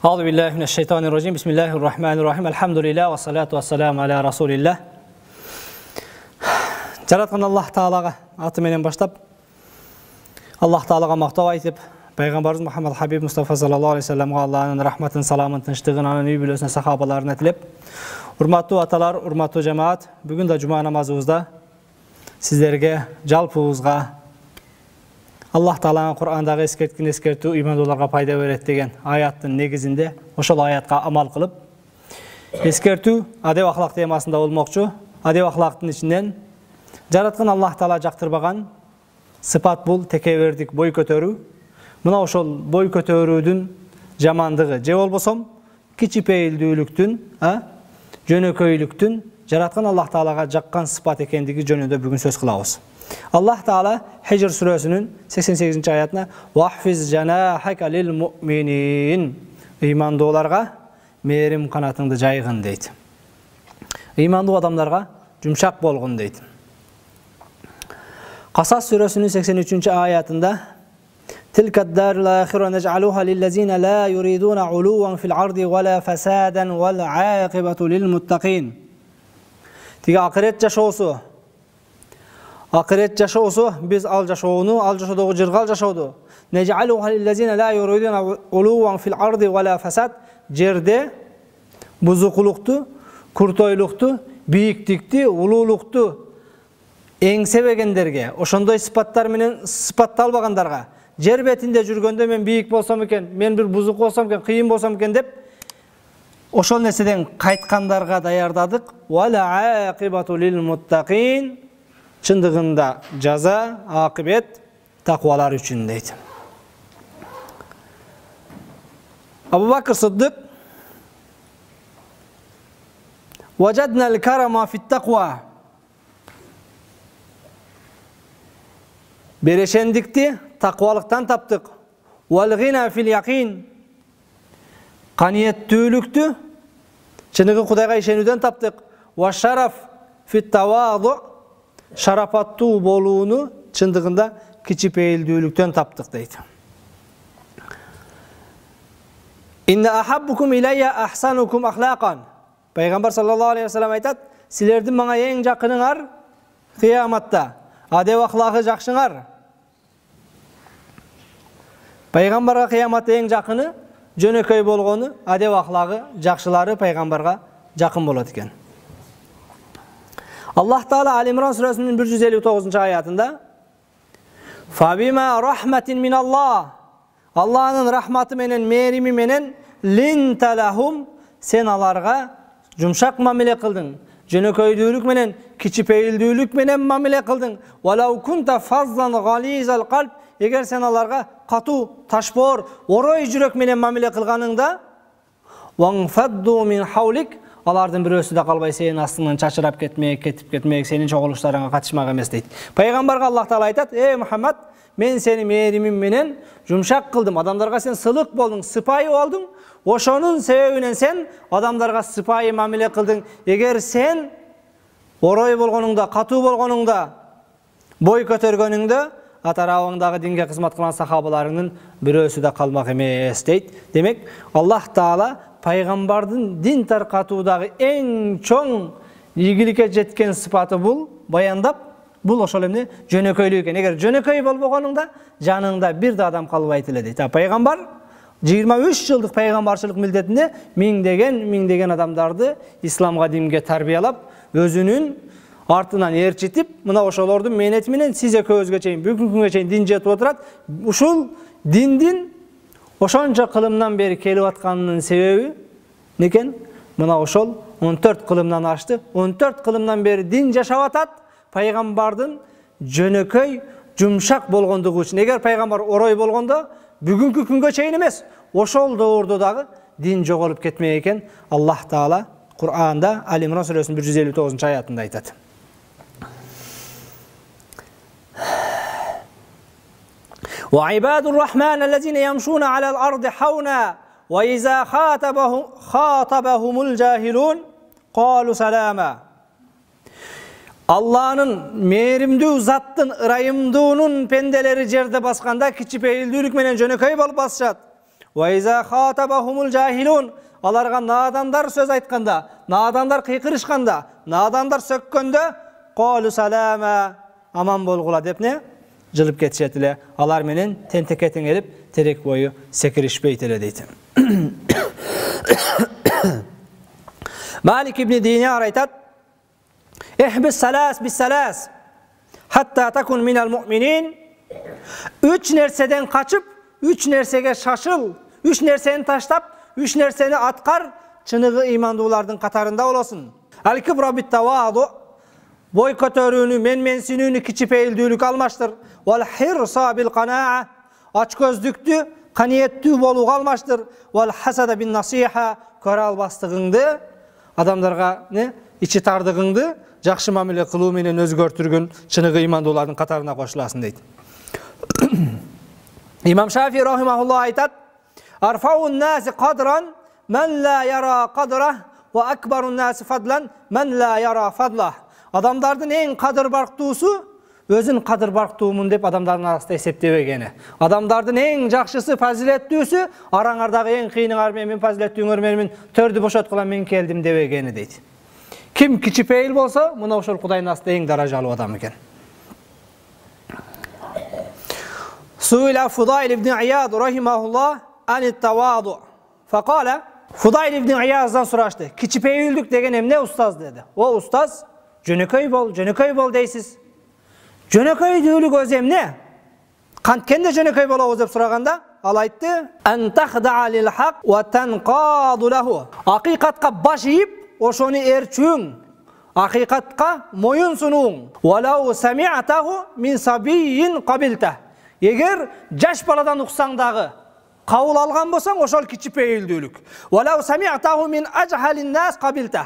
Euzu billahi mineşşeytanirracim. Bismillahirrahmanirrahim. Elhamdülillah ve salatu vesselamu ala Resulillah. Жараткан Аллах Таалага аты менен баштап, Аллах Таалага мактап айтып, Пайгамбарыбыз Мухаммад Хабиб Мустафа саллаллаху алейхи вассаламга Аллахтын рахматын, саламын, тынчтыгын анын үй бүлөсүнө, сахабаларына тилеп, урматтуу аталар, урматтуу жамаат, бүгүн да жума намазыбызда сиздерге жалпыбызга Аллах Тааланын Кур'андагы эскерткин эскертүү ыймандууларга пайда берет деген аяттын негизинде ошол аятка амал кылып, эскертүү адеп ахлак темасында болмокчу. Адеп ахлактын ичинен жараткан Аллах Таала жактырбаган сыпат бул текебердик, бой көтөрүү. Мына ошол бой көтөрүүдүн жамандыгы же болбосом кичипейилдүүлүктүн, жөнөкөйлүктүн жараткан Аллах Таалага жаккан сыпат экендиги жөнүндө бүгүн сөз кылабыз. Аллах Таала Хижр сүрөсүнүн 88 аятына "Вахфиз жанахака лил муъминин" ыймандууларга мээрим канатыңды жайгын дейт. Ыймандуу адамдарга жумшак болгон дейт. Касас сүрөсүнүн 83 аятында "Тилкад дарул ахира наж'алуха лиллазина ла юридуна улуwan фил арди вала фасадан вал аакибату лил муттакин" Тиги акырет жашоосу, biz al жашоону, ал жашоодогу жыргал жашоодо наж'алуха лиллазина ла юридуна улуwan фил арди вала фасад, жерде бузукулукту, куртойлукту, бийиктикти, улуулукту эңсебегендерге, ошондой сыпаттар менен сыпатталбагандарга, жер бетинде жүргөндө мен бийик болсом экен, мен бир бузук болсом экен, кыйын болсом экен деп ошол нерседен кайткандарга даярдадык. Вала акибату лил муттакин, чындыгында жаза, акыбет таквалар үчүн дейт. Абу Бакр Сыддык "Важадна ал-карама фит-таква" Берешендикти таквалыктан таптык. "Вал-гина фил-якин" Каниеттүүлүктү чыныгы Кудайга ишенүүдөн таптык. "Ва-шараф фит-таваду" Шарапаттуу болууну чындыгында кичипейилдүүлүктөн таптык дейт. "Инна ахаббукум илайя ахсанукум ахлакан" Пайгамбар саллаллаху алейхи вассалам айтат, силердин мага эң жакыныңар кыяматта адеп ахлагы жакшыңар. Пайгамбарга кыяматта эң жакыны жөнөкөй болгону, адеп ахлагы жакшылары пайгамбарга жакын болот экен. Аллах Таала Ал-Имран сүрөсүнүн 159 аятында "Фабима рахматин миналлах" Аллахнын рахматы менен, мээрими менен "Линта лахум" сен аларга жумшак мамиле кылдың, жөнөкөйдүүлүк менен, кичипейилдүүлүк менен мамиле кылдың. "Валау кунта фаззан гализал калб" Эгер сен аларга катуу, ташбоор, орой жүрөк менен мамиле кылганыңда "Ванфадду мин хаулик" алардын бирөөсү да калбай сенин астыңан чачырап кетмек, кетип кетмек, сенин чогулуштарыңа катышмак эмес дейт. Пайгамбарга Аллах Таала айтат: Мухаммад, мен сени мээримим менен жумшак кылдым, адамдарга сен сылык болдуң, сыпайы болдуң. Ошонун себебинен сен адамдарга сыпайы мамиле кылдың. Эгер сен орой болгонуңда, катуу болгонуңда, бой көтөргөнүңдө атарабыңдагы динге кызмат кылган сахабаларыңдын бирөөсү да калмак эмес дейт. Демек, Аллах Таала пайгамбардын дин таркатуудагы эң чоң ийгиликке жеткен сыпаты бул баяндап, бул ошол эмне жөнөкөйлүк экен. Эгер жөнөкөй болбогонуңда жаныңда бир да адам калбайт эле дейт. Пайгамбар 23 жылдык пайгамбарчылык милдетинде миңдеген адамдарды исламга, динге тарбиялап, өзүнүн артынан ээрчитип, мына ошолордун мээнети менен сиз экөөбүзгө чейин, бүгүнкү күнгө чейин дин жетип отурат. Ушул диндин ошончо кылымдан бери келип атканынын себеби некен? Мына ошол 14 кылымдан ашты. 14 кылымдан бери дин жашап атат. Пайгамбардын жөнөкөй, жумшак болгондугу үчүн. Эгер пайгамбар орой болгондо, бүгүнкү күнгө чейин эмес, ошол доордо дагы дин жоголуп кетмек экен. Аллах Таала Кур'анда Ал-Имран сүрөсүнүн 159 аятында айтат. وعباد الرحمن الذين يمشون على الأرض حونا وإذا خاطبهم الجاهلون قالوا سلاما Allah'ın mehrimdүү zattın ırayımdığının pendeleri jerde baskanda kичипейилдүүлүк менен жөнөкөй болуп басышат. Ve iza khatabahumul cahilun. Alarga nadanlar söz aytkanda, nadanlar kıykırışkanda, nadanlar sökkönde qalu salama. Aman bolgula dep ne? Jılıp ketişetile. Alar menen tenteketen elip terek boyu sekirişpeytile deydi. Malik ibn Dinar aytat: "İhbis salas bis salas hatta takun minal mu'minin." Üç nerseden kaçıp, üç nersege şaşıl, üç nerseni taştap, üç nerseni atkar, çınığı imandılardan katarında olasın. Al-kibra bit tavadu. Boy kötörüğünü, menmensinüğünü, kiçipeyildүүлük almaştır. Wal hirsa bil qanaa. Açgözlüktü, kaniyettүү bolup almaştır. Wal hasada bin nasiha. Köre albastığındı, adamlarga ne? İçi tardığındı, jakşı mamile kılуу menen özgörtürgün çınığı imandılardan katarına koşulasın deydi. İmam Şafii rahimahullah aytat: "Arfa'un nasi qadran men la yara qadrah ve akbarun nasi fadlan men la yara fadlah." Adamlardan en kadır barktuğusu özün kadır barktuğumun dep adamların arasında eseptebegeni. Adamlardan en jakşısı, faziletlүүsü araňardagy en kıyınıňar men faziletlүүňөр men tördü boşatkylan men keldim debegeni deydi. Kim kiçipeyil bolsa, muna oşol Hudaýyň astyda en darajaly adam eken. Suila Fudayl ibn İyad rahimahullah anit tawadu. Faqala Fudayl ibn İyad'dan soraştı. Kiçipeyildik degen emne ustaz dedi. O ustaz jönököy bol deysiz. Jönököy düýlük özem ne? Kantken de jönököy bolabız dep soraganda al aytdı: "En tahda'a lil haq ve tanqadu lahu." Hakikatka baş iyip oşonu erçüň. Hakikatka moyun sunuň. "Walau sami'tahu min sabiyyin qabilta." Eger jaş baladan uksaňdagy kabul algan bolsaň oşol kiçipeyildүүлük. "Walau sami'tahu min ajhalin nas qabilta."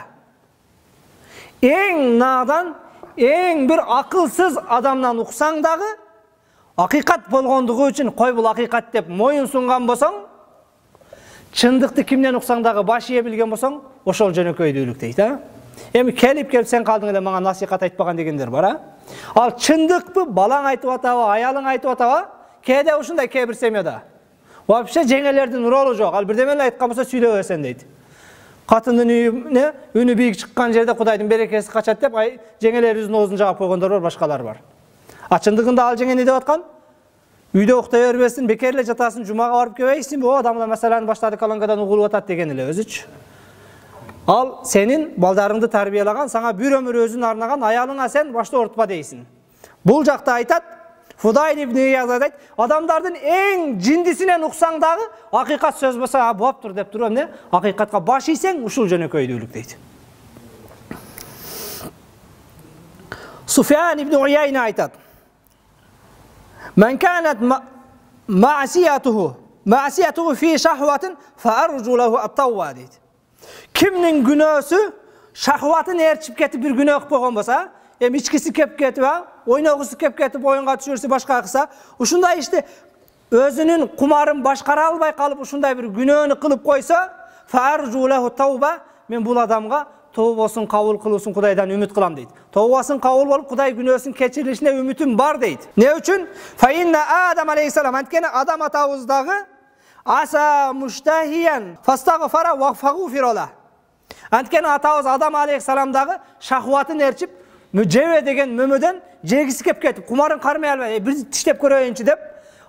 En nadan, en bir akılsız adamdan uksaň dagy hakikat bolgondugy üçin koy bul hakikat dep moyun sungan bolsaň, çındыкty kimden uksaň dagy baş iye bilgen bolsaň, oşol jönököydүүлük deydi ha. Emi kelip sen kaldyň ele maňa nasihat aýtpagan degenler bar ha. Al çındykpy balaň aýtyp ataba, aýalyň aýtyp ataba, kede uşunday kebir semiyada. Wapşe jeňelerden rolu jok. Al birdemeli aýtkan bolsa süýlebesen deydi. Katynyň ünü biýik çykkan jerde Hudaýdyň berekesi kaçat dep jeňeler yüzüne ozun jagap koýgandar bar, başgalar bar. Açındygynda al jeňe ne dep atkan? Üýde oktaý berbesin, bekerle jatasyn, jumaga baryp gebeysin, bu adamlar meseleni başlady kalangadan ugulup atat degen ele özüç. Al senin baldarыңды tarbiyalagan, sana bir ömür özün arnagan aýalyňa sen başta ortpa deysin. Bul jakda aytat, Fudayl ibn İyad aytat, adamlardan en cindisine uksaň dagy hakikat söz bolsa boptur dep durup ne? Hakikatka baş iýseň uşul jönököydүүлük deydi. Sufyan ibn Uyayna aytat: "Men kanat ma'siyatuhu fi şahwatin fa arju lahu at-tawwa." deydi. Kimnin günösü şahwatyn erçip ketip bir günöh bolgan bolsa, içkisi kep ketip, oýnagysy kep ketip oýunga düşürse başka kısa, uşunday işte özünün kumarın başkara albay kalıp uşunday bir günöhünü kılıp koysa, fa arju lahu tawba, men bul adamga tawbasyny kabul kılysyn Hudaýdan ümit kılam deydi. Tawbasyn kabul bolup Hudaý günösün keçirilişine ümitim bar deydi. Ne üçün? Fa inna Adam aleyhissalam antkene Adam atawızdagy asa müştahiyen fastagfara wa faghfira lah. Antkene atawız Adam aleyhissalamdagy şahwatyn erçip müceve degen mömöden jegisi kep ketip kumarın karmay albay bir tişlep köreýinçi dep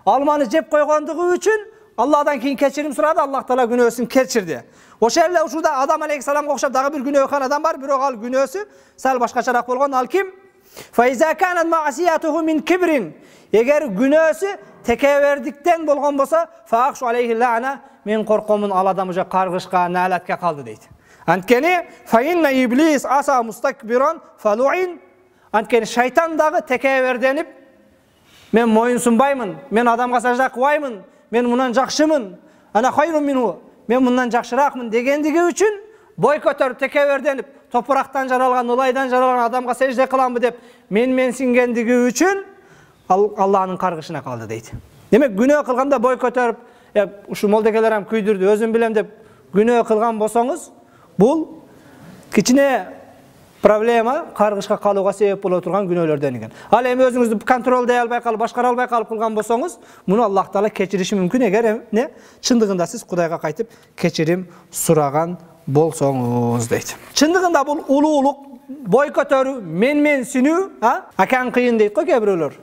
almany jep koýgandygy üçün Allah'dan keyin keçirim surady, Allah Taala günösün keçirdi. Oşelle uşuda Adam aleyhissalamga okşap dagy bir günöhkan adam bar, birok al günösü sal başgaçarak bolgan, al kim? Fa iza kanat ma'siyatuhu min kibrin. Eger günösü tekeberdikten bolgan bolsa, fa akhshu aleyhi la'na, men korkomun al adamyja kargışka, nalatga kaldı deydi. Antkeni fa inna iblis asa mustakbiran falu'in. Antkeni şeytan dagy tekeberdenip men moyun sunbaymın, men adamga sajda kılaymın, men mundan jakşymyn, ana hayrun minhu, men bundan jakşyrakmyn degendigi üçün boy kötörüp tekeberdenip topraktan jaralgan, ulaydan jaralgan adamga secde kılamby dep mensingendigi üçün Allah'ın kargışına kaldı deydi. Demek günöh kılganda boy kötörüp uşu moldekeler hem küydürdü, özüm bilem dep günöh kılgan bolsaňyz, bul kiçine проблема каргышка калууга себеп боло турган күнөөлөрдөн экен. Ал эми өзүңүздү контролдой албай калып, башкара албай калып кылган болсоңуз, муну Аллах Таала кечириши мүмкүн эгер чындыгында сиз Кудайга кайтып кечирим сураган болсоңуз дейт. Чындыгында бул улуулук, бой көтөрүү, менменсинүү, акан кыйын дейт го кээ бирөөлөр.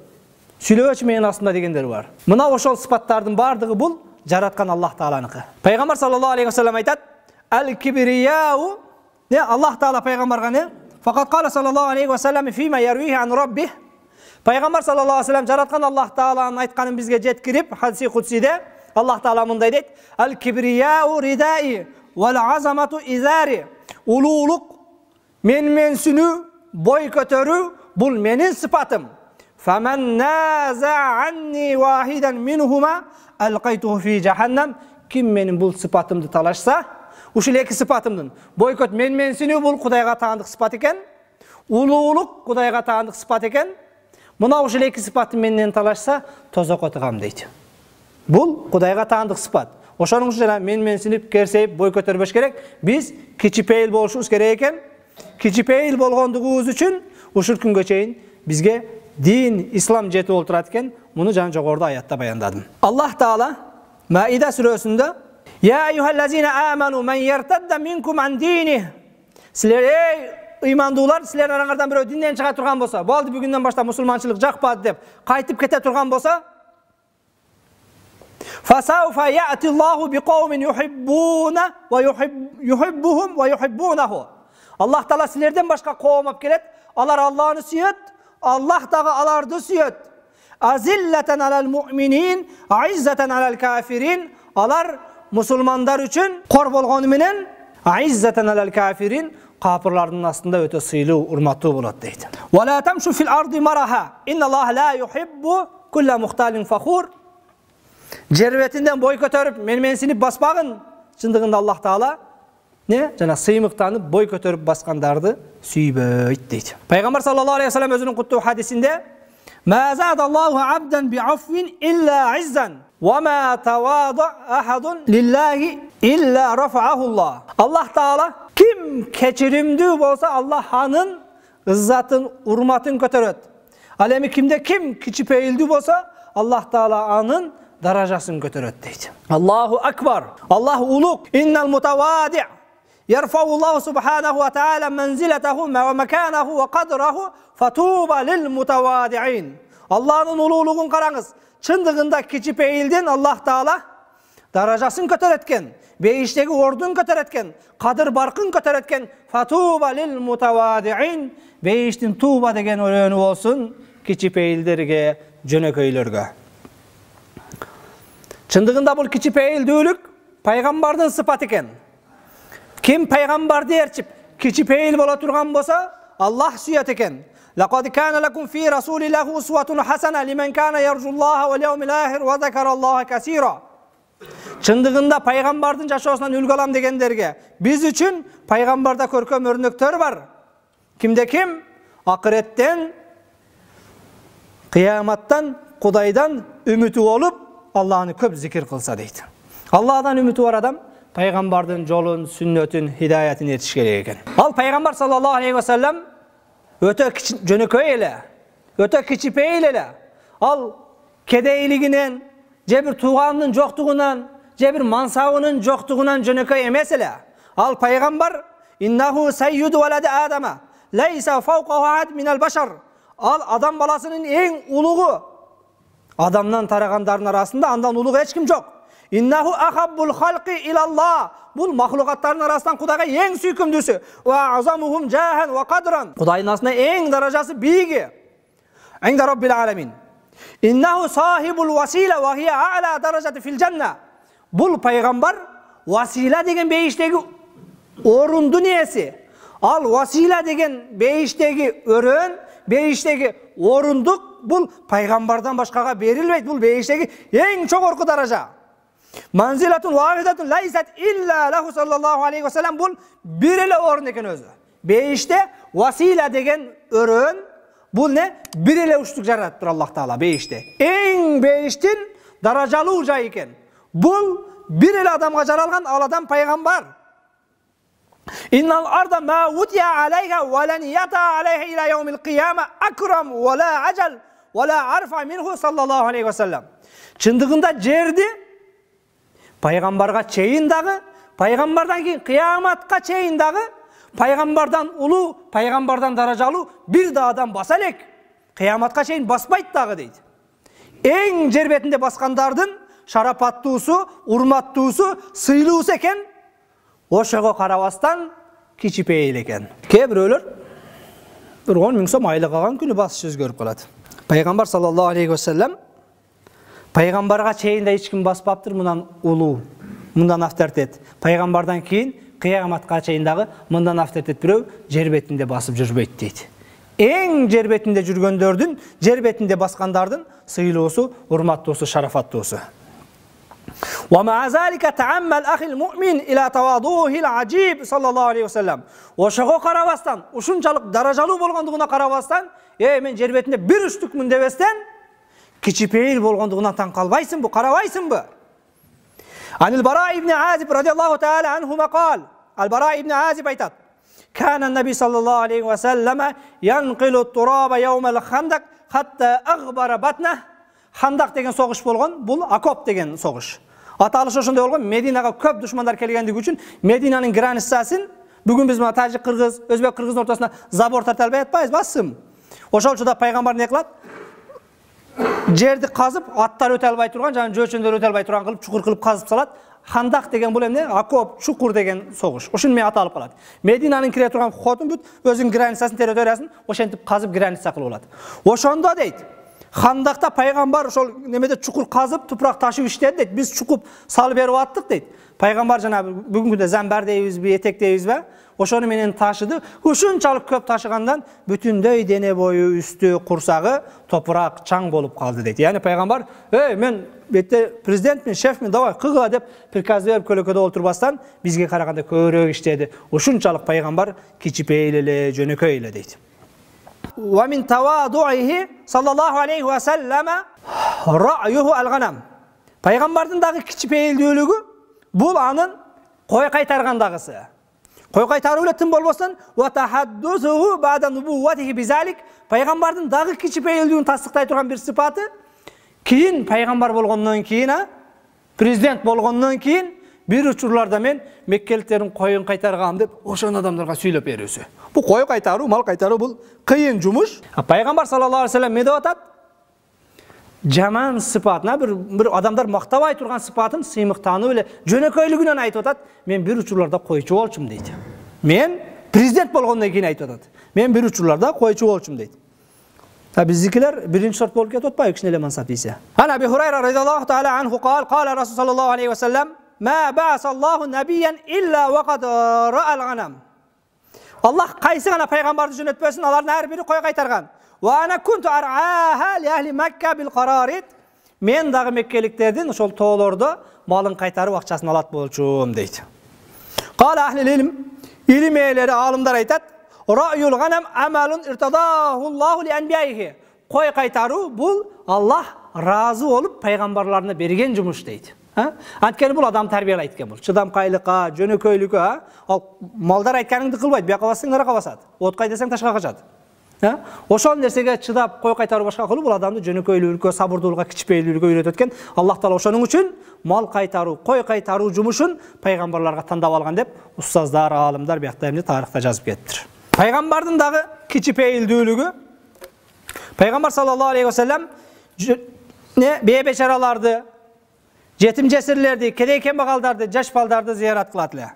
Сүйлөөч менин астында дегендер бар. Мына ошол сыпаттардын бардыгы бул жараткан Аллах Тааланыкы. Пайгамбар саллаллаху алейхи ва саллям айтат: "Ал-кибрияу", Аллах Таала пайгамбарга Фақат қала саллаллаху алейхи ва саллям фима ярвихи ан раббих. Пайгамбар саллаллаху алейхи ва саллям жараткан Аллах Тааланын айтканын бизге жеткирип, хадиси кудсиде Аллах Таала мындай дейт: "Ал-кибрияу ридаи вал азамату изари". Улуулук, менменсинүү, бой көтөрүү бул менин сыпатым. "Фаман наза анни вахидан минхума алқайтуху фи жаханнам". Ким менин бул сыпатымды талашса, ушул эки сыпатымдын бойкот менменсинүү бул Кудайга таандык сыпат экен, улуулук Кудайга таандык сыпат экен. Мына ушул эки сыпатты менден талашса, тозокко тыгам дейт. Бул Кудайга таандык сыпат. Ошонун үчүн менменсинип, керсейип, бой көтөрбөш керек. Биз кичипейил болушубуз керек экен. Кичипейил болгондугубуз үчүн ушул күнгө чейин бизге дин, ислам жетип олтурат экен. Муну жана жогоруда аятта баяндадым. Аллах Таала Маида сүрөсүндө: "Я ayyuhallazina amanu man yartadda minkum an dinihi". Силер ыймандуулар, силердин араңардан бирөө динден чыга турган болсо, болду бүгүндөн баштап мусулманчылык жакпады деп кайтып кете турган болсо, "Фасауфа я'тилlahu биqawmin yuhibbuna wa yuhibbuhum wa yuhibbunahu". Аллах Таала силерден башка коом алып келет, алар Аллахны сүйөт, Аллах дагы аларды сүйөт. "Азиллatan alal mu'minin, aizzatan alal kafirin". Алар мусулмандар үчүн кор болгону менен, aizzatan alal kafirin, капырлардын астында өтө сыйлуу, урматтуу болот дейт. "Ва ла тамшу фил арди мараха, инналлаха ла юхиббу кулла мухталин фахур". Жер бетинден бой көтөрүп, менменсинип баспагын. Чындыгында Аллах Таала жана сыймыктанып, бой көтөрүп баскандарды сүйбөйт дейт. Пайгамбар саллаллаху алейхи ва саллям өзүнүн куттуу хадисинде: "Ма задаллаху абдан би'афвин илла иззан, ва ма тавада ахадун лиллахи илла рафa'ahullah". Аллах Таала ким кечиримдүү болса, Аллах анын ыззатын, урматын көтөрөт. Ал эми кимде ким кичипейилдүү болса, Аллах Таала анын даражасын көтөрөт дейт. Аллаху акбар. Аллах улук. "Иннал мутавади' yarfa'ullahu subhanahu wa ta'ala manzilatahu wa makanahu wa qadrahu fatuba lil mutawadi'in". Allah'ın ululuğun qarаңыз. Чындыгында кичипейилден Аллах Таала даражасын көтөрөткен, бейиштеги ордун көтөрөткен, кадыр баркын көтөрөткен. Фатуба лил мутавади'ин. Бейиштин туба деген өрөнү болсун кичипейилдерге, жөнөкөйлөргө. Чындыгында бул кичипейилдүүлүк пайгамбардын сыпаты экен. Ким пайгамбарды ээрчип кичипейил боло турган болсо, Аллах сүйөт экен. "Лaqad kana lakum fi rasulillahi uswatun hasana liman kana yarjullaha wal yawmil akhir wa zakarallaha kaseera". Чындыгында пайгамбардын жашоосунан үлгү алам дегендерге биз үчүн пайгамбарда көркөм өрнөктөр бар. Кимде ким акыреттен, кыяматтан, Кудайдан үмүтү болуп, Аллахны көп зикир кылса дейт. Аллахдан үмүтү бар адам пайгамбардын жолун, сүннөтүн, хидаятын этиш керек экен. Ал пайгамбар саллаллаху алейхи ва саллям өтө жөнөкөй эле, өтө кичипейил эле. Ал кедейлигинен, же бир тууганынын жоктугунан, же бир мансабынын жоктугунан жөнөкөй эмес эле. Ал пайгамбар "Иннаху саййиду валади адама, лайса фауқаху ахад минал башар". Ал адам баласынын эң улугу. Адамдан тарагандардын арасында андан улуг эч ким жок. "Иннаху ахаббул халqi илаллах". Бул махлукаттардын арасынан Кудайга эң сүйкүмдүүсү. "Ва азамухум жахан ва кадран". Кудайдын астында эң даражасы бииги. "Инда роббил аламин". "Иннаху сахибул васила ва хия а'ла даражати фил жанна". Бул пайгамбар васила деген бейиштеги орундун ээси. Ал васила деген бейиштеги өрөн, бейиштеги орундук бул пайгамбардан башкага берилбейт. Бул бейиштеги эң чогорку даража. "Манзилатун вахидатун лайсат илла лаху саллаллаху алейхи ва саллям". Бул бир эле орун экен өзү. Бейиште васила деген өрөн, бул бир эле учтук жараттыр Аллах Таала бейиште. Эң бейиштин даражалуу жай экен. Бул бир эле адамга жаралган, ал адам пайгамбар. İnnal arda ma wutiya aleyha ve len yata aleyha ila yevmil kıyame akram ve la acel ve la arfa minhu sallallahu aleyhi ve sellem. Çındığında cerdi paygambarga çeyin dağı, paygambardan keyin kıyamatga çeyin dağı, paygambardan ulu, paygambardan darajalı bir da adam basa elek. Kıyamatga çeyin basbayt dağı deydi. En jer betinde baskandardın şarapattuusu, urmattuusu, sıylıusu eken, oşogo karabastan kiçipeyil eken. Kebiröler bir 10 000 so'm aylık algan günü bas söz görüp kaladi. Peygamber sallallahu aleyhi ve sellem paygambarga çeyin de hiç kim baspaptır bundan ulu, bundan avtoritet. Paygambardan keyin kıyamatga çeyin dağı bundan avtoritet biröv jer betinde basıp жүрбөйт deydi. En jer betinde жүрgöndördün, jer betinde baskandardın sıylıusu, urmattuusu, şarafattuusu. ومع ذلك تعمل أخي المؤمن إلى تواضعه العجيب صلى الله عليه وسلم. Oşogo karabastan, uşunçalık darajalı bolgonduguna karabastan, men jer betinde bir üçtükmün debesten, kiçipeyil bolgonduguna taң kalbaysın bu, karabaysın bu. Anil Bara ibn Azib radiyallahu ta'ala anhuma qal. Al Bara ibn Azib aytat. Kana Nabi sallallahu aleyhi ve sellem yanqilu turaba yevmel khandak hatta aghbara batnah. Handak degen soğuş bolgon, bul Akop degen soğuş. Atalışı oşonday bolgon, Medinaga köp düşmanlar kelgendigi üçin Medinanın granitsasin bugün biz mana Tajik Kırgız, Özbek Kırgızın ortasına zabor tartalbay atpayız, basım. Oşolçuda paygambar ne kılat? Жерди казып, аттар өтө албай турган, жана жөөчөндөр өтө албай турган кылып, чукур кылып казып салат. Хандак деген бул эмне? Акоп, чукур деген согуш. Ошун менен аталып калат. Мединанын кире турган хотун бүт өзүнүн границасын территориясын ошентип казып граница кылып алат. Ошондо дейт, Хандакта пайгамбар ошол немеде чукур казып, тупурак ташып иштеди дейт. Биз чукуп салып берип аттык дейт. Пайгамбар жана бүгүнкүндө замбар дейбизби, этек дейбизби? Ошону менен ташыды. Ушунчалык көп ташыгандан бүтүндөй дене бою, үстү, курсагы топурак, чаң болуп калды дейт. Яни пайгамбар, мен бетте президентмин, шефмин, давай кыга деп приказ берип көлөкөдө олтурбастан бизге караганда көбүрөөк иштеди. Ушунчалык пайгамбар кичипейил эле, жөнөкөй эле дейт. Wa min tawadu'ihi sallallahu aleyhi ve selleme ra'yuhu al-ghanam. Paygambardın dağı kiçipeyildүүлүгү bul anın koy kaytargandagысы. Koy kaytarуу эле тым болбосун wa tahaddusuhu ba'da nubuwwatihi bizalik. Paygambardын dağı kiçipeyildүүнү tasdikтай турган bir sıfatı. Keyin paygambar болгондон кийин, президент болгондон кийин bir учурларда мен меккеликтердин коюн кайтаргам деп ошон адамдарга сүйлөп берүүсү. Bu koy kaytarуу, mal kaytarуу бул кыйын жумуш. Пайгамбар саллаллаху алейхи ва саллям эмне деп атат? Жаман сыпатына bir адамдар мактабай турган сыпатын сыймыктануу эле жөнөкөйлүгүнөн айтып атат. Мен bir учурларда койчу болчум дейт. Мен президент болгондон кийин айтып атат. Мен bir учурларда койчу болчум дейт. Bizdikler birinci sort bolуп кетип атпайбы кичине эле мансап ийсе. Ана Аби Хурайра радиаллаху таала анху qal qala Rasul sallallahu aleyhi ve sellem ma ba'asallahu nabiyyan illa wa qad ra'al ghanam. Allah qayсы gana paygambарды жөнөтпөсүн, алардын ар бири кой кайтарган. Wa ana kuntu ar'aha li ahli Makka bil qararit. Men dagы меккеликтердин ошол тоолордо малын кайтарып акчасын алат болчум дейт. Qala ahli ilm, ilim ээлери, алымдар айтат, ra'yul ghanam amalun irtadahu Allahu li anbiya'ihi. Koy kaytarуу bul Allah razı olup paygambarlarına berген жумуш дейт. Анткени бул адам тарбиялайт экен бул. Чыдамкайлыкка, жөнөкөйлүккө, ал малдар айтканыңды кылбайт, бияка бассаң нарага басат. Откай десең ташка качат. Ошол нерсеге чыдап кой кайтаруу башка кылуу бул адамды жөнөкөйлүккө, сабырдуулукка, кичипейилүүлүккө үйрөтөт экен. Аллах таала ошонун үчүн мал кайтаруу, кой кайтаруу жумушун пайгамбарларга тандап алган деп устаздар, аалымдар биякта эмне тарыхта жазып кетиптир. Пайгамбардын дагы кичипейилдүүлүгү Пайгамбар саллаллаху алейхи ва саллям бейбечараларды, жетим жесирлерди, кедей кембагалдарды, жаш балдарды зиярат кылат эле.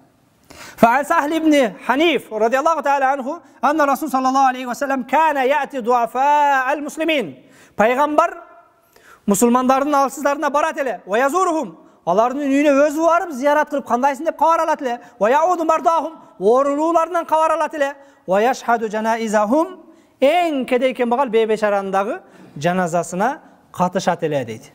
Фa'an Sahl ibn Hanif radiyallahu ta'ala anhu anna Rasul sallallahu aleyhi ve sellem kana ya'ti du'afa'al muslimin. Peygamber musulmandardын алсыздарына барат эле. Wa yazuruhum. Алардын үйүнө өзү барып зиярат кылып, кандайсың деп кабар алат эле. Wa ya'udu mardahum. Оорулууларынан кабар алат эле. Wa yashhadu janaizahum. En kедей кембагал бейбечарандагы жаназасына катышат эле дейт.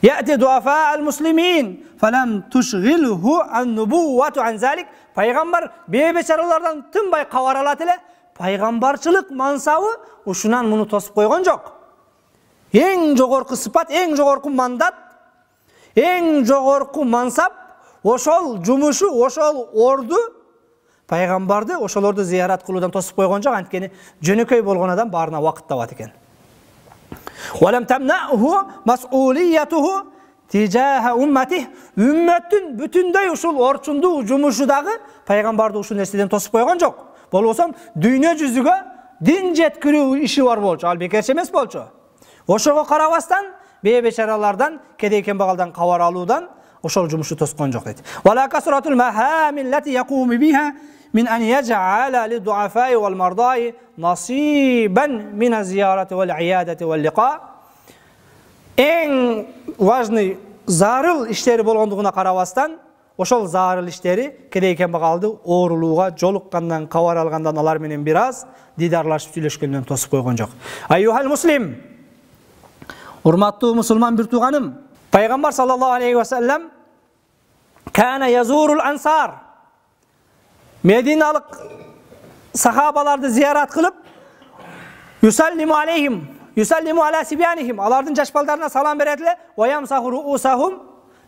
Ya'ti du'afa'al muslimin falam tushghilhu an-nubuwwatu an zalik. Peygamber beybeçaralardan tınbay kawar alat ele. Peygambarçılık mansabı uşunan munu tosup koygan jok. En jogorku sıfat, en jogorku mandat, en jogorku mansap, oşol jumuşu, oşol ordu пайгамбарды ошолорду зиярат кылуудан тосуп койгон жок, анткени жөнөкөй болгон адам баарына убакыт табат экен. Валам тамнаху мас'улиятуху тижаха уммати, үммөттүн бүтүндөй ушул орчундуу жумушу дагы пайгамбарды ушул нерседен тосуп койгон жок. Болбосо дүйнө жүзүгө дин жеткирүү иши бар болчу, ал бекерчи эмес болчу. Ошого карабастан бейбечаралардан, кедей кембагалдан кабар алуудан ошол жумушу тоскон жок дейт. Вала касратул махамил лати якуму биха min an yaj'ala lid-du'afa'i wal-marda'i nasiban min az-ziyarati wal-'iyadati wal-liqa. Эң важный зарыл иштери болгондугуна карабастан, ошол зарыл иштери кедей кембагалды оорулууга жолуккандан, кабар алгандан алар менен бир аз дидарлашып сүйлөшкөндөн тосуп койгон жок. Айюхал муслим, урматтуу мусулман бир тууганым, пайгамбар саллаллаху алейхи ва саллям кана язурул ансар, Мединалык сахабаларды зиярат кылып, юсаллиму алейхим, юсаллиму аля сибянихим, алардын жаш балдарына салам берет эле, ваямсаху руусахум,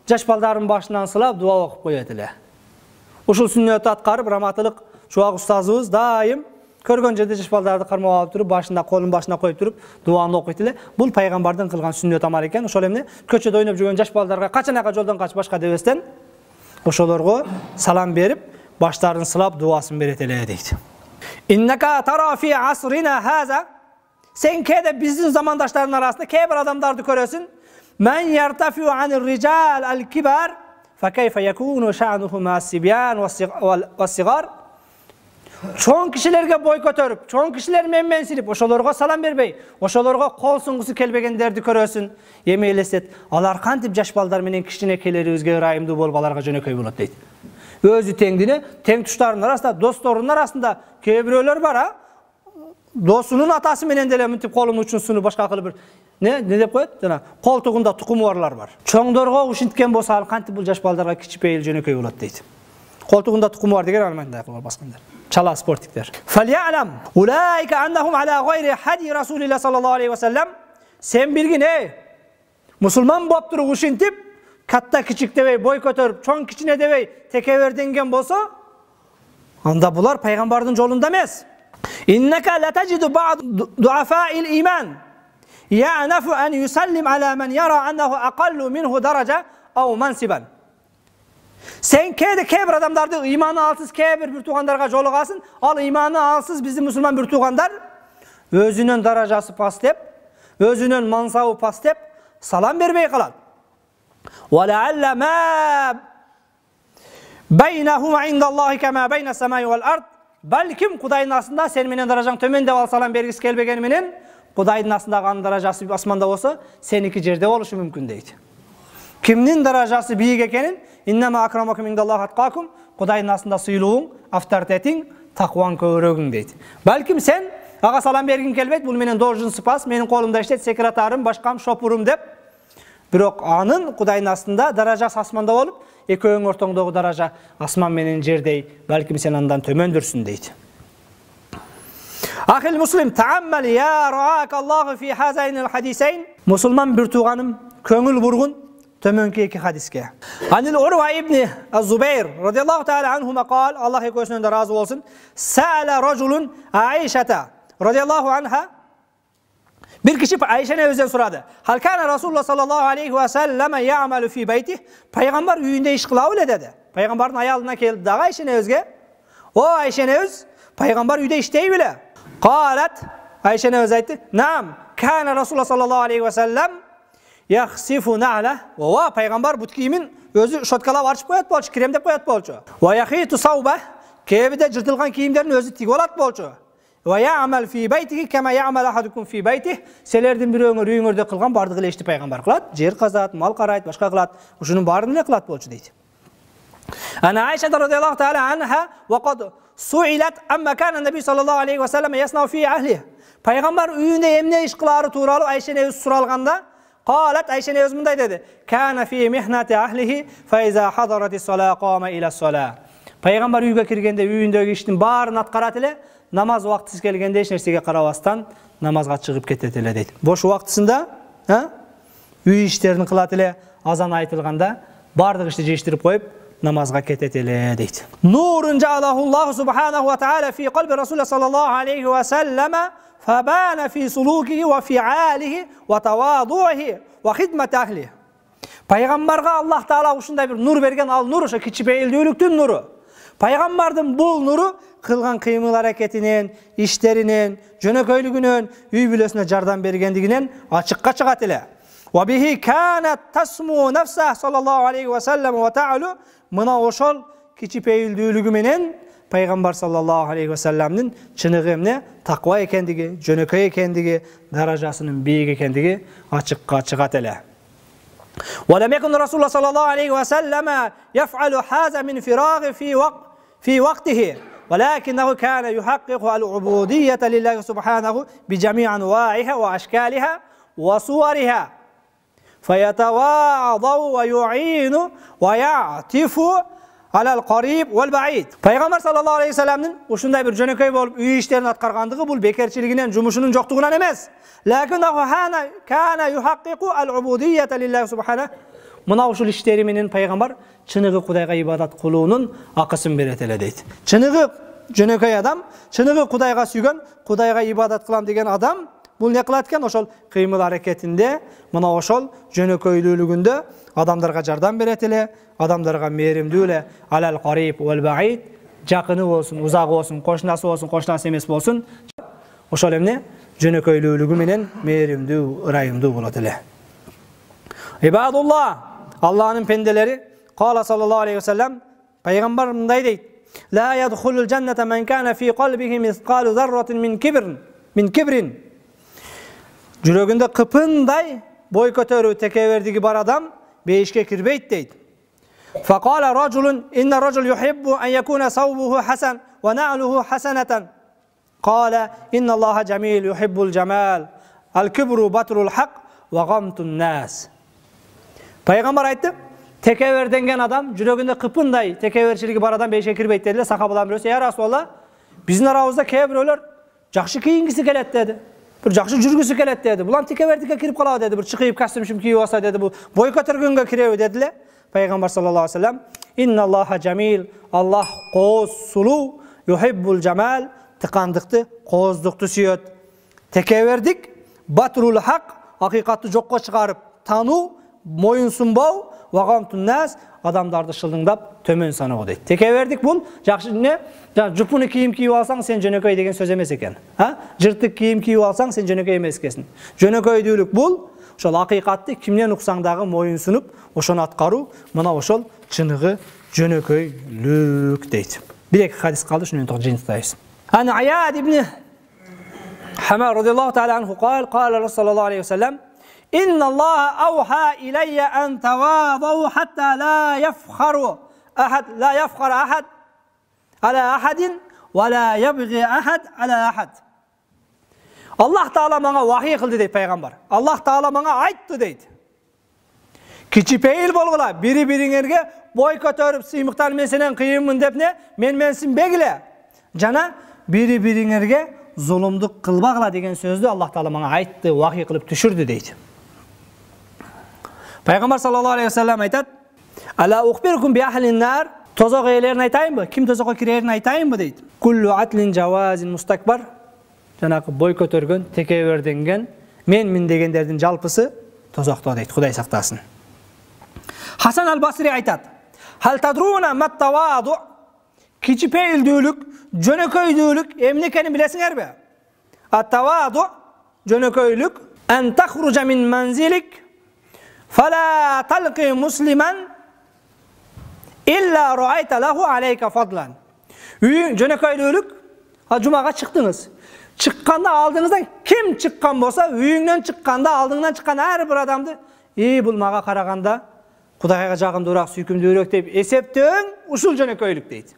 жаш балдардын башынан сылап дуа окуп коет эле. Ушул сүннөтү аткарып, раматылык чубак устазыбыз дайым көргөн жерде жаш балдарды кармап алып туруп, башына колун башына коюп туруп дуаны окуйт эле. Бул пайгамбардын кылган сүннөт амал экен. Ошол эмне көчөдө ойноп жүргөн жаш балдарга качанакка жолдон кач башка дебестен ошолорго салам берип, баштарын сылап дуасын берет эле дейт. Иннака тара фи асрина хаза, сен кеде биздин замандаштардын арасында кээ бир адамдарды көрөсүн. Мен яртафу анир rijal al-kibar, fa kayfa yakunu sha'nuhu ma'as-sibyan was-sigar. Чоң кишилерге бой көтөрүп, чоң кишилер менменсирип, ошолорго салам бербей, ошолорго кол сунгусу келбегендерди көрөсүн. Эми элестет, алар кантип жаш балдар менен кичинекейлерибизге ырайымдуу болуп аларга жөнөкөй болот дейт. Өзү теңдине, тең туштарынын арасында, досторунун арасында кээ бирөөлөр бар, досунун атасы менен деле мынтип колунун учун сунуп башка кылып бир не деп коет? Жана колтугунда тукуму барлар бар. Чоңдорго ушинткен болсо ал кантип бул жаш балдарга кичипейил жөнөкөй болот дейт. Колтугунда тукуму бар деген алмандай кылып баскандар. Чала спортиктер. Фалиалам улайка аннахум ала гайри хади расулилlah саллаллаху алейхи ва саллям. Сен билгин, мусулман болуп туруп ушинтип катта кичик дебей, бой көтөрүп, чоң кичине дебей текеберденген болсо, анда булар пайгамбардын жолунда эмес. Иннака ла таҗиду бa'd ду'афa'ил иман ya'nafu an yusallim ala man yara annahu aqallu minhu daraja aw mansiban. Sen kээ бир адамдарды иманы алсыз кээ бир туугандарга жолугасың, ал иманы алсыз биздин мусулман бир туугандар өзүнүн даражасы пас деп, өзүнүн мансабы пас деп салам бербей калат. وَلَعَلَّ مَا بَيْنَهُمَ عِنْدَ اللَّهِ كَمَا بَيْنَ السَّمَاءِ وَالْأَرْضِ. Balkim Kudayдын астында сен менен даражаң төмөн деп ал салам бергис келбеген менен, Кудайдын астындагы анын даражасы асманда болсо, сеники жерде болушу мүмкүн дейт. Кимдин даражасы бийик экенин, иннама акрамакум индаллахи аткакум, Кудайдын астында сыйлууң, авторитетиң, такваң көбүрөгүң дейт. Балким сен ага салам бергин келбейт, бул менен должен спас, менин колумда иштейт, секретарым, башкам, шопурум деп. Бирок анын Кудайдын астында даражасы асманда болуп, экөөң ортоңдогу даража асман менен жердей, балким сен андан төмөндүрсүн дейт. Ахил муслим, тааммал я раак Аллаху фи хазайнил хадисейн. Мусулман бир тууганым, көңүл бургун төмөнкү эки хадиске. Анил Урва ибн Az-Zubayr радиаллаху таала анхума кал, Аллах экөөсүнөн да разы болсун, саала ражулун Аишата радиаллаху анха. Bir kişi Ayşe'ne özden soradı. Hal kana Resulullah sallallahu aleyhi ve selleme ya'malu fi beyti. Peygamber üyünde iş kılav öyle dedi. Peygamberin ayalına geldi dağa Ayşe'ne özge. O Ayşe'ne öz, Peygamber üyde işteyi bile. Qalat, Ayşe'ne öz aytti. Naam, kana Resulullah sallallahu aleyhi ve sellem yakhsifu na'lah. Ve Peygamber butkimin özü şotkalab açıp koyat bolçu, kremdep koyat bolçu. Ve yakhitu savbah, kebide cırtılgan kiyimlerin özü tig olat bolçu. Ve ya'mal fi beytihi kema ya'mal ahadukum fi beytih. Selerden biröňür üýüňürde kılgan bardygy ile işti Peygamber kılat. Jer kazat, mal qarayt, başka kılat. Uşunun bardyny ile kılat bolçu deydi. Ana Ayşe radhiyallahu taala anha ve qad su'ilat amma kana Nebi sallallahu aleyhi ve sellem yasna'u fi ahlihi. Peygamber üýünde emne iş kılary tuuraly Ayşe'ne öz suralganda, qalat Ayşe'ne öz munday dedi. Kana fi mihnati ahlihi fa iza hadaratis salat qama ila salat. Peygamber üýge kirgende üýündögi iştin baryny atkarat ele. Namaz vaktisi gelgende hiç nersege karabastan namazga çıkıp ketet ele deydi. Boş vaktisinde üy işlerini kılat ele, azan aytılganda bardyk işti jeştirip koyup namazga ketет ele deydi. Nurun ja'alahullahu subhanahu wa ta'ala fi qalbi Rasulullah sallallahu aleyhi ve selleme fabana fi sulukihi ve fi'alihi ve tavaduhi ve hidmet ahlihi. Peygamberge Allah Taala uşunday bir nur bergen, al nur oşo kiçipeyildүүлүктүн nuru. Paygambardın bu nuru kılgan kıymıl hareketinin, işlerinin, jönököylügünün, üy bülösüne jardam bergendiginen açıkka çıgat ele. Ve bihi kanat tasmu nefsah sallallahu aleyhi ve sellem ve ta'alu. Mına oşol kiçipeyildүүлүgü menen Peygamber sallallahu aleyhi ve sellem'nin çınıgı emne takva ekendigi, jönököy ekendigi, darajasının biyik ekendigi açıkka çıgat ele. وَلَمْ يَكُنْ رَسُولُ صلى الله عليه وسلم يَفْعَلُ هَذَا مِنْ فِرَاغِ في وقته ولكنه كان يحقق العبودية لله سبحانه بجميع أنواعها وأشكالها وصورها فيتواضع ويعين ويعطف على القريب والبعيد. Peygamber sallallahu aleyhi ve sellem'nin uşunday bir jönököy bolup üy işlerini atkargandığı bul bekerçiliginen, jumuşunun joktuğundan emes. Lakinnahu kana yuhaqqiqu al-ubudiyyata lillahi subhanahu. Mına uşul işleri menen Peygamber çınıgı Kudayga ibadat kılуунун akısın beret ele deydi. Çınıgı jönököy adam, çınıgı Kudayga sügön, Kudayga ibadat kılam degen adam bul ne kılatken oşol kıymıl hareketinde, mına oşol jönököylүүлүгүндө adamlarga jardam beret ele, adamlarga merimdүү ele, alal qarib vel ba'id, jakını bolsun, uzak olsun, koşnası olsun, koşnası emes bolsun. Oşol emne jönököylүүлүgü menen merimdүү, ırayımdүү bolat ele. İbadullah, Allah'ın pendeleri, qala sallallahu aleyhi ve sellem, Peygamber mınday deydi: La yadkhulul cennete men kana fi qalbihi mithqalu zarratin min kibrin. Jürögünde kıpınday boy kötörü tekeverdigi bar adam beşike kirbeyt deydi. Faqala raculun inna racul yuhibbu en yakuna sawbuhu hasan ve na'luhu hasanatan. Qala inna Allaha cemil yuhibbul cemal. Al kibru batrul haq ve gamtun nas. Peygamber aytdı, tekeverdengen adam, jürögünde kıpınday tekeverçiligi bar adam beşike kirbeyt dediler. Sahabalar biröse, ya Rasulullah, bizin aramızda kebiröler jakşı kiyingisi kelet dedi. Bir jakşı jürgüsü kelet dedi. Bulan tekeverdike kirip kalaw dedi. Bir çıkıyıp kastım kiyip alsa dedi. Bu boy kötörgөнгө kirew dediler. Peygamber sallallahu aleyhi ve sellem innallaha cemil, Allah qoz sulu, yuhibbul cemal, tıkandıktı, qozduktu süyöt. Tekeverdik, batrul hak, hakikatı jokko çıkarıp tanu, moyun sunbaw, vagamtun nas, adamdardı şıldыңdap tömön sanığı deydi. Tekeverdik bul, jakşı ne? Jupunu kiyim kiyip alsan sen jönököy degen söz emes eken. Ha? Jırtık kiyim kiyip alsan sen jönököy emes ekesin. Jönököydүүлүk bul, oşol hakikatty kimden uksаңdagы moyun sunup, oşonu atkaru, mına oşol çınıgı jönököylük deydi. Bir iki hadis kaldı, şunu entoq jintayız. An Iyad ibn Hamar radıyallahu ta'ala anhu qala Rasul sallallahu aleyhi ve sellem İnna Allah awha ileyye en tevâdav hatta la yafkhara ahad ala ahadin ve la yabghi ahad ala ahad. Allah Taala bana vahiy kıldı deydi Peygamber. Allah Taala bana aytdı deydi. Kiçipeyil bolgula, biri biriňerge boy kötörüp sıymıktan men senen kıyımın dep ne? Mensin begile. Jana biri biriňerge zulumduk kılbagla degen sözdü Allah Taala bana aytdı, vahiy kılıp düşürdü deydi. Peygamber sallallahu aleyhi ve sellem aytat: "Ala ukhbirukum bi ahlin nar?" Tozok eylerini aytayım mı? Kim tozokka kirerini aytayım mı deydi. Kullu atlin javazin mustakbar. Janakı boy kötörgön, tekeverdengen, men degenlerдің жалпысы tozokta deydi. Huday saktasın. Hasan al-Basri aytat: "Hal tadruna mat tawadu?" Kiçipeyildүүлük, jönököydүүлük emnekeni bilesiňer be? At-tawadu, jönököylük, en tahruja min manzilik فَلَا تَلْقِ مُسْلِمًا اِلَّا رُعَيْتَ لَهُ عَلَيْكَ فَضْلًا. Jönököylülük, cumaga çıktınız. Çıkkanda aldığınızdan kim çıkkan bolsa, üyüňden çıkkanda, aldığından çıkkan her bir adamdı. Bul maga karaganda, Kudayga jagymdууrak, süýkümdүүrök deyip eseptöň, uşul jönököylük deydi.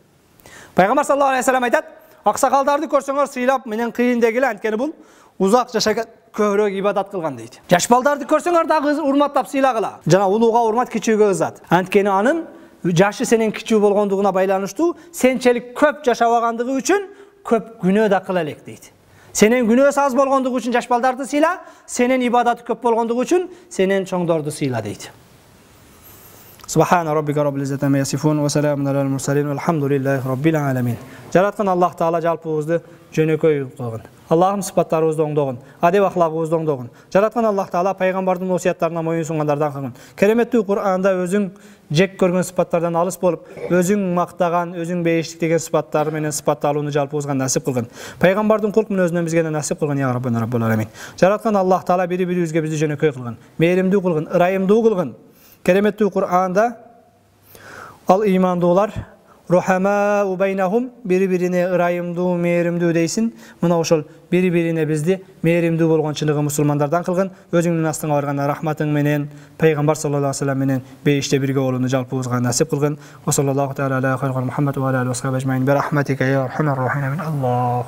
Peygamber sallallahu aleyhi ve sellem aytat: "Aksakaldardy körseňer sıylap menen kıyın degile, antkeni bul uzak jaşagan köhrök ibadat kılgan deydi. Jaş baldardy körseňer dagы urmatlap sıylagıla. Jana uluga urmat kiçiге ızat. Antkeni anın jaşı senen kiçi bolgonduguna baylanıştуу, sençelik köp jaşabagandygy üçin köp günөө da kıla elek deydi. Senen günөөs az bolgondugu üçin jaş baldardy sıyla, senen ibadaty köp bolgondugu üçin senen çoňdordy sıyla deydi. Subhana rabbika rabbil izzati amma yasifun ve selamun alel mursalin velhamdülillahi rabbil alamin. Jaratkan Allah Taala jalpыбызды жөнөкөй кылган. Allah'ım sıfatlarыбызды оңдогон, адеп ахлагыбызды оңдогон. Жараткан Аллах Таала пайгамбардын осуяттарына моюн сунгандардан кылган. Кереметтүү Кур'анда өзүң жек көргөн сыпаттардан алыс болуп, өзүң мактаган, өзүң бейиштик деген сыпаттар менен сыпатталууну жалпыбызга насип кылган. Пайгамбардын кулкун өзүнөн бизге насип кылган я Раббана Раббул аламин. Жараткан Аллах Таала бири-бирибизге бизди жөнөкөй кылган, мээримдүү кылган, ырайымдуу кылган. Кереметтүү Кур'анда ал имандуулар Ruhama ubeynahum biri-birine ırayımdуу, meerimdүү дейсин. Мына ошол бири-бирине бизди мээримдүү болгон чыныгы мусулмандардан кылгын. Өзүңдүн астыңа барганда рахматың менен, пайгамбар саллаллаху алейхи ва саллям менен бейиште бирге болууну жалпыбызга насип кылгын. Ва саллаллаху таала аля хайрul Muhammad ва аля алейхи ва сахбе ажмаин би рахматика я архамар рахимин. Аллах